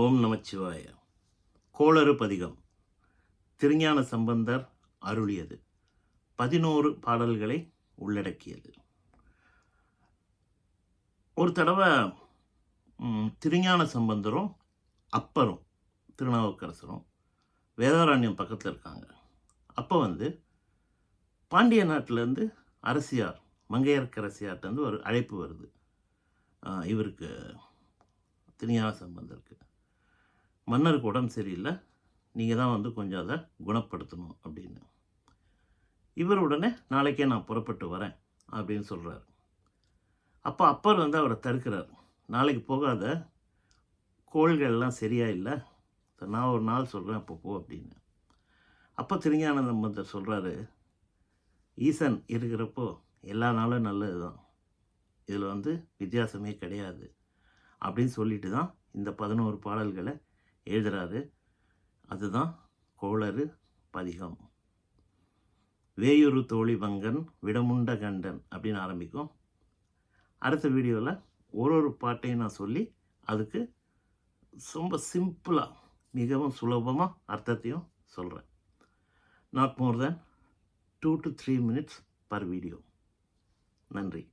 ஓம் நமச்சிவாய. கோளறு பதிகம் திருஞான சம்பந்தர் அருளியது. 11 பாடல்களை உள்ளடக்கியது. ஒரு தடவை திருஞான சம்பந்தரும் அப்பரும் திருநாவுக்கரசரும் வேதாரண்யம் பக்கத்தில் இருக்காங்க. அப்போ பாண்டிய நாட்டிலேருந்து அரசியார் மங்கையர்க்கரசியார்ட்டேருந்து ஒரு அழைப்பு வருது. இவருக்கு திருஞான சம்பந்தருக்கு மன்னருக்கு உடம்பு சரியில்லை, நீங்கள் தான் கொஞ்சம் அதை குணப்படுத்தணும் அப்படின்னு. இவர் உடனே நாளைக்கே நான் புறப்பட்டு வரேன் அப்படின்னு சொல்கிறார். அப்போ அப்பர் அவரை தடுக்கிறார். நாளைக்கு போகாத, கோள்கள்லாம் சரியா இல்லை, நான் ஒரு நாள் சொல்கிறேன் அப்போ போ அப்படின்னு. அப்போ திருஞான சம்பந்தர் சொல்கிறாரு, ஈசன் இருக்கிறப்போ எல்லா நாளும் நல்லது தான், இதில் வித்தியாசமே கிடையாது அப்படின்னு சொல்லிட்டு தான் இந்த 11 பாடல்களை எழுதுகிறாரு. அதுதான் கோளறு பதிகம். வேயுறு தோழி பங்கன் விடமுண்ட கண்டன் அப்படின்னு ஆரம்பிக்கும். அடுத்த வீடியோவில் ஒரு பாட்டையும் நான் சொல்லி அதுக்கு ரொம்ப சிம்பிளாக மிகவும் சுலபமாக அர்த்தத்தையும் சொல்கிறேன். Not more than 2 to 3 minutes per video. நன்றி.